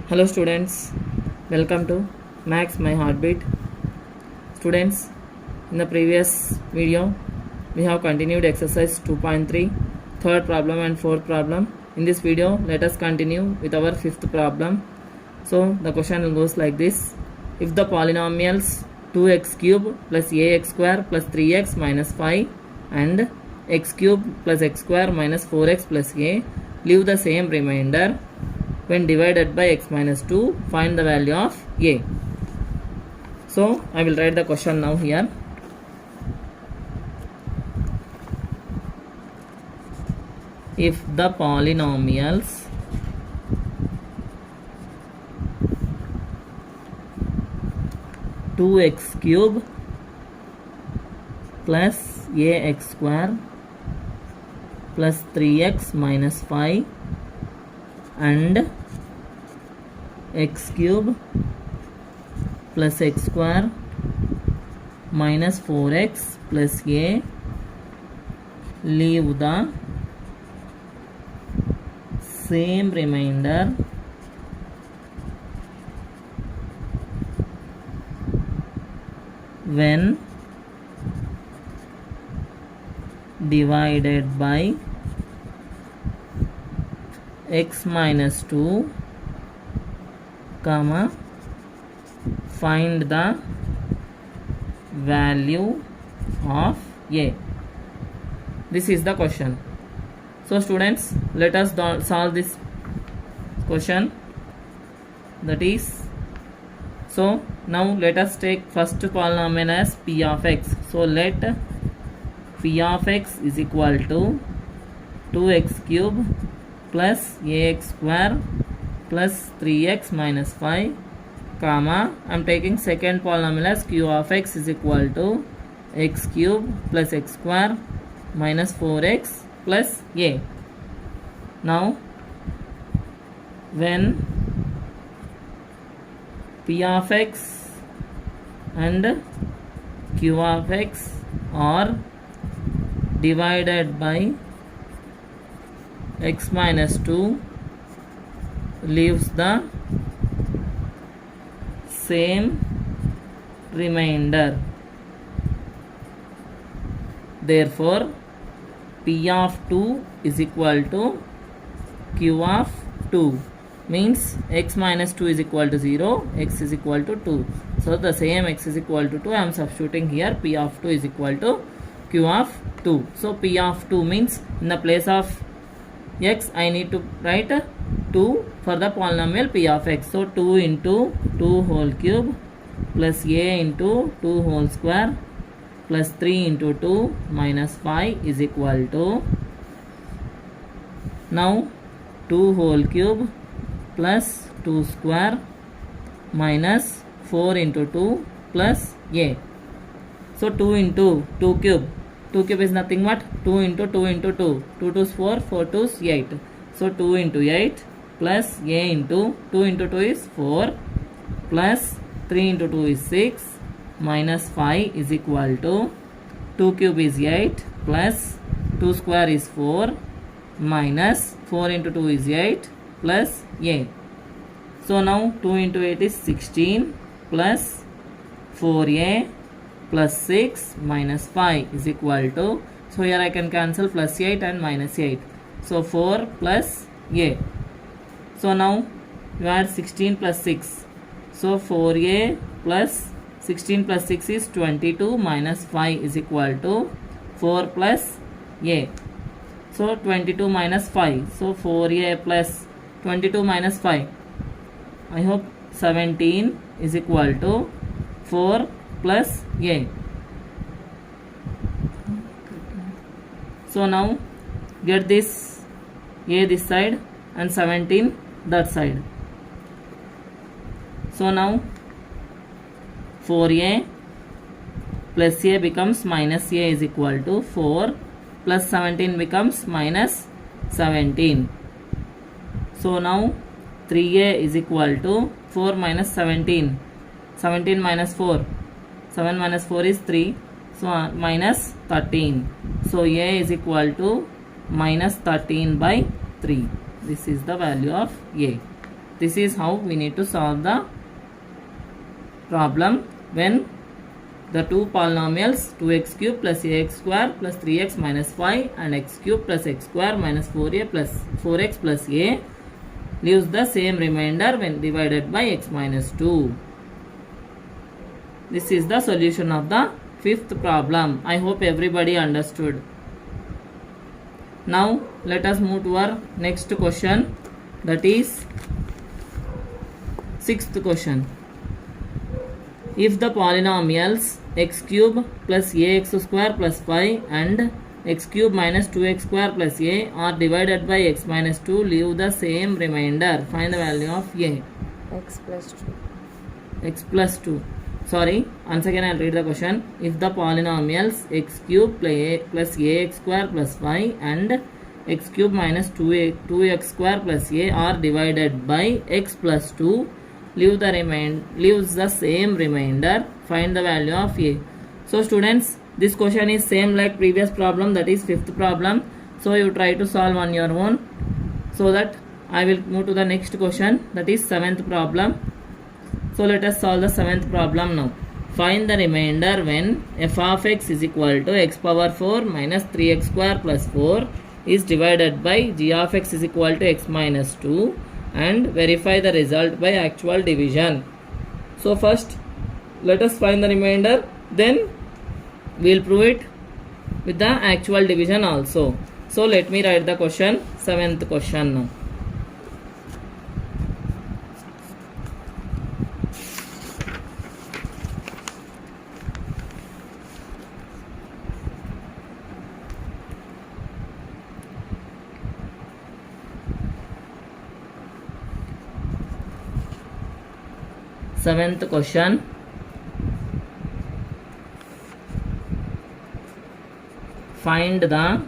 Hello students, welcome to Max My Heartbeat. Students, in the previous video we have continued exercise 2.3, third problem and fourth problem. In this video let us continue with our fifth problem. So the question goes like this: if the polynomials 2x cube plus ax square plus 3x minus 5 and x cube plus x square minus 4x plus a leave the same remainder when divided by x minus 2, find the value of a. So I will write the question now here. If the polynomials two x cube plus ax square plus 3x minus 5 and x cube plus x square minus 4x plus a leave the same remainder when divided by x minus 2 comma find the value of a. This is the question. So students, let us solve this question. That is, so now let us take first polynomial as p of x. So let p of x is equal to 2x cube plus ax square plus 3x minus 5 comma I am taking second polynomial as q of x is equal to x cube plus x square minus 4x plus a. Now when p of x and q of x are divided by x minus 2 leaves the same remainder. Therefore p of 2 is equal to q of 2, means x minus 2 is equal to 0, x is equal to 2. So the same x is equal to 2, I am substituting here p of 2 is equal to q of 2. So p of 2 means in the place of x I need to write 2 for the polynomial p of x. So 2 into 2 whole cube plus a into 2 whole square plus 3 into 2 minus 5 is equal to, now 2 whole cube plus 2 square minus 4 into 2 plus a. So 2 into 2 cube. 2 cube is nothing but 2 into 2 into 2. 2 2 is 4, 4 2 is 8. So 2 into 8 plus a into 2 into 2 is 4 plus 3 into 2 is 6 minus 5 is equal to 2 cube is 8 plus 2 square is 4 minus 4 into 2 is 8 plus a. So now 2 into 8 is 16 plus 4a plus 6 minus 5 is equal to, so here I can cancel plus 8 and minus 8. So 4 plus a. So now you add 16 plus 6. So 4a plus 16 plus 6 is 22 minus 5 is equal to 4 plus a. So 22 minus 5. So 4a plus 22 minus 5. I hope 17 is equal to 4 plus a. So now get this a this side and 17 that side. So now 4a plus a becomes minus a is equal to 4 plus 17 becomes minus 17. So now 3a is equal to 4 minus 17. 17 minus 4. 7 minus 4 is 3. So minus 13. So a is equal to minus 13 by 3. This is the value of a. This is how we need to solve the problem when the two polynomials 2x cube plus ax square plus 3x minus 5 and x cube plus x square minus 4a plus 4x plus a leaves the same remainder when divided by x minus 2. This is the solution of the fifth problem. I hope everybody understood. Now let us move to our next question, that is sixth question. If the polynomials x cube plus ax square plus 5 and x cube minus 2x square plus a are divided by x minus 2, leave the same remainder. Find the value of a. x plus 2. X plus 2. Sorry, once again I will read the question. If the polynomials x cube plus ax square plus 5 and x cube minus 2x square plus a are divided by x plus 2, leaves the same remainder. Find the value of a. So students, this question is same like previous problem, that is fifth problem. So you try to solve on your own, so that I will move to the next question, that is seventh problem. So let us solve the seventh problem now. Find the remainder when f of x is equal to x power 4 minus 3x square plus 4 is divided by g of x is equal to x minus 2, and verify the result by actual division. So first let us find the remainder, then we will prove it with the actual division also. So let me write the question, seventh question now. Seventh question. Find the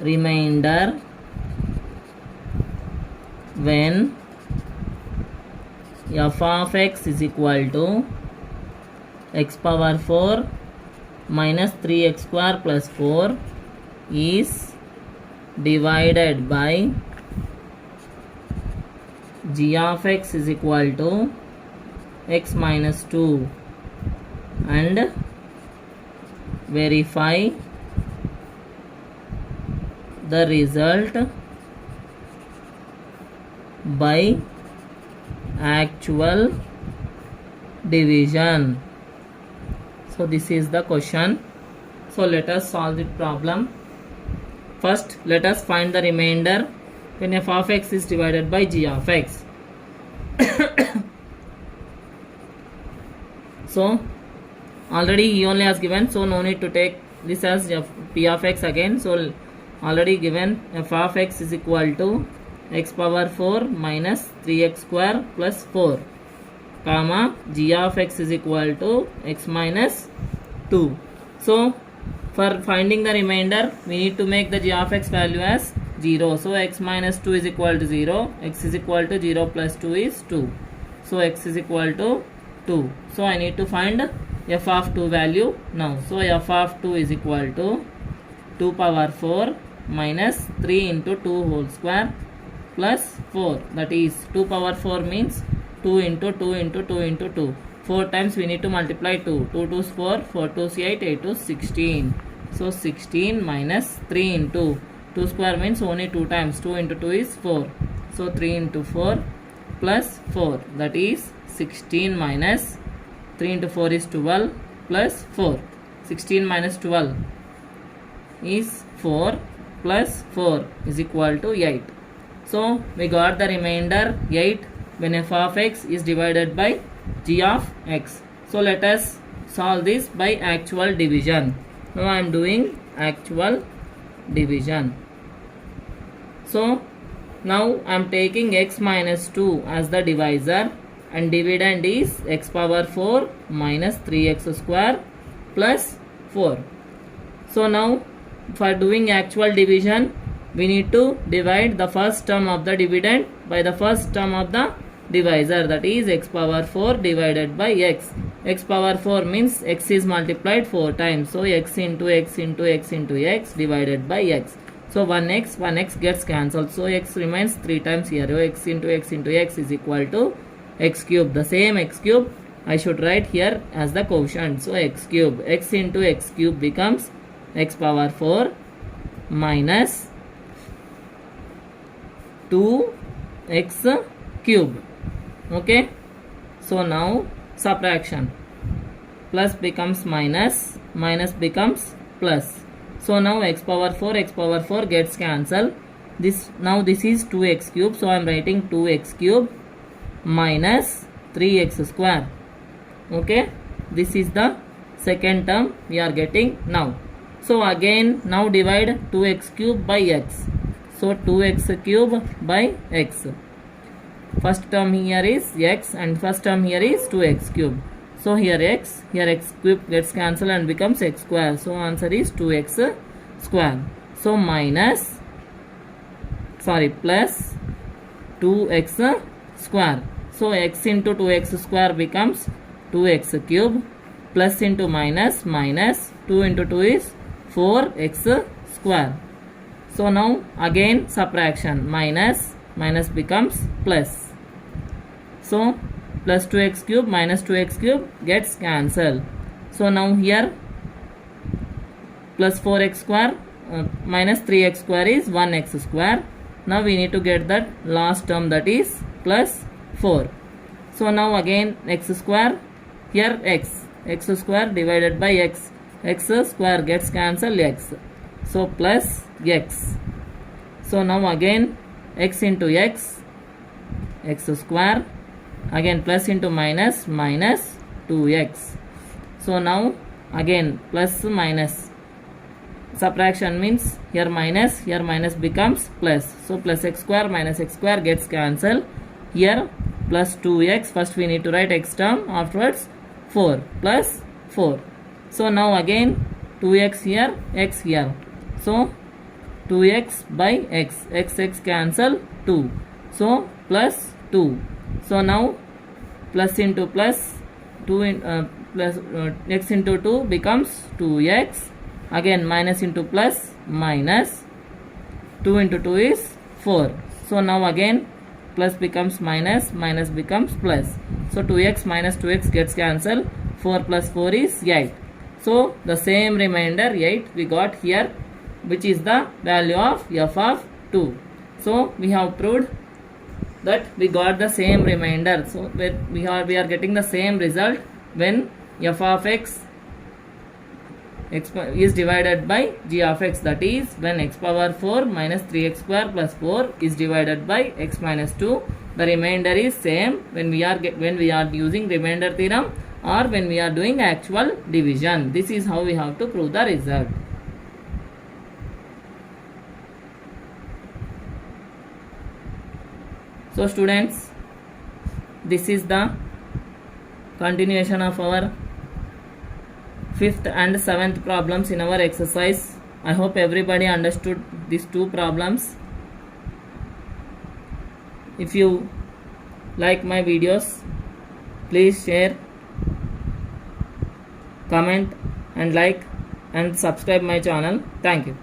remainder when f of x is equal to x power 4 minus 3x square plus 4 is divided by g of x is equal to x minus 2, and verify the result by actual division. So this is the question. So let us solve the problem. First let us find the remainder when f of x is divided by g of x. So already he only has given, so no need to take this as p of x again. So already given f of x is equal to x power 4 minus 3x square plus 4, comma g of x is equal to x minus 2. So for finding the remainder, we need to make the g of x value as 0. So x minus 2 is equal to 0, x is equal to 0 plus 2 is 2. So x is equal to 2. So I need to find f of 2 value now. So f of 2 is equal to 2 power 4 minus 3 into 2 whole square plus 4, that is 2 power 4 means 2 into 2 into 2 into 2. 4 times we need to multiply 2. 2 2 is 4, 4 2 is 8, 8 2 is 16. So 16 minus 3 into 2 square means only 2 times. 2 into 2 is 4. So 3 into 4 plus 4, that is 16 minus 3 into 4 is 12 plus 4. 16 minus 12 is 4 plus 4 is equal to 8. So we got the remainder 8 when f of x is divided by g of x. So let us solve this by actual division. Now I am doing actual division. So now I am taking x minus 2 as the divisor, and dividend is x power 4 minus 3x square plus 4. So now for doing actual division, we need to divide the first term of the dividend by the first term of the divisor, that is x power 4 divided by x. X power 4 means x is multiplied 4 times. So x into x into x into x divided by x. So 1x gets cancelled. So x remains 3 times here. So x into x is equal to x cube. The same x cube I should write here as the quotient. So x cube. X into x cube becomes x power 4 minus 2x cube. Okay. So now subtraction. Plus becomes minus. Minus becomes plus. So now x power 4 gets cancelled. This is 2x cube. So I am writing 2x cube minus 3x square. Okay. This is the second term we are getting now. So again now divide 2x cube by x. So 2x cube by x. First term here is x and first term here is 2x cube. So here x cube gets cancelled and becomes x square. So answer is 2x square. So plus 2x square. So x into 2x square becomes 2x cube, plus into minus 2 into 2 is 4x square. So now again subtraction, minus becomes plus. So plus 2x cube minus 2x cube gets cancelled. So now here plus 4x square minus 3x square is 1x square. Now we need to get that last term, that is plus 4. So now again x square, here x square divided by x square gets cancelled, x. So plus x. So now again x into x square, again plus into minus 2x. So now again plus minus, subtraction means here minus becomes plus. So plus x square minus x square gets cancelled. Here plus 2x, first we need to write x term, afterwards 4 plus 4. So now again 2x here, x here. So 2x by x cancel 2. So plus 2. So now plus into plus 2 in, plus x into 2 becomes 2x. Again minus into plus minus 2 into 2 is 4. So now again plus becomes minus becomes plus. So 2x minus 2x gets cancelled. 4 plus 4 is 8. So the same remainder 8 we got here, which is the value of f of 2. So we have proved that we got the same remainder. So we are getting the same result when f of x is divided by g of x, that is when x power 4 minus 3x square plus 4 is divided by x minus 2. The remainder is same when we are using remainder theorem or when we are doing actual division. This is how we have to prove the result. So students, this is the continuation of our 5th and 7th problems in our exercise. I hope everybody understood these two problems. If you like my videos, please share, comment and like and subscribe my channel. Thank you.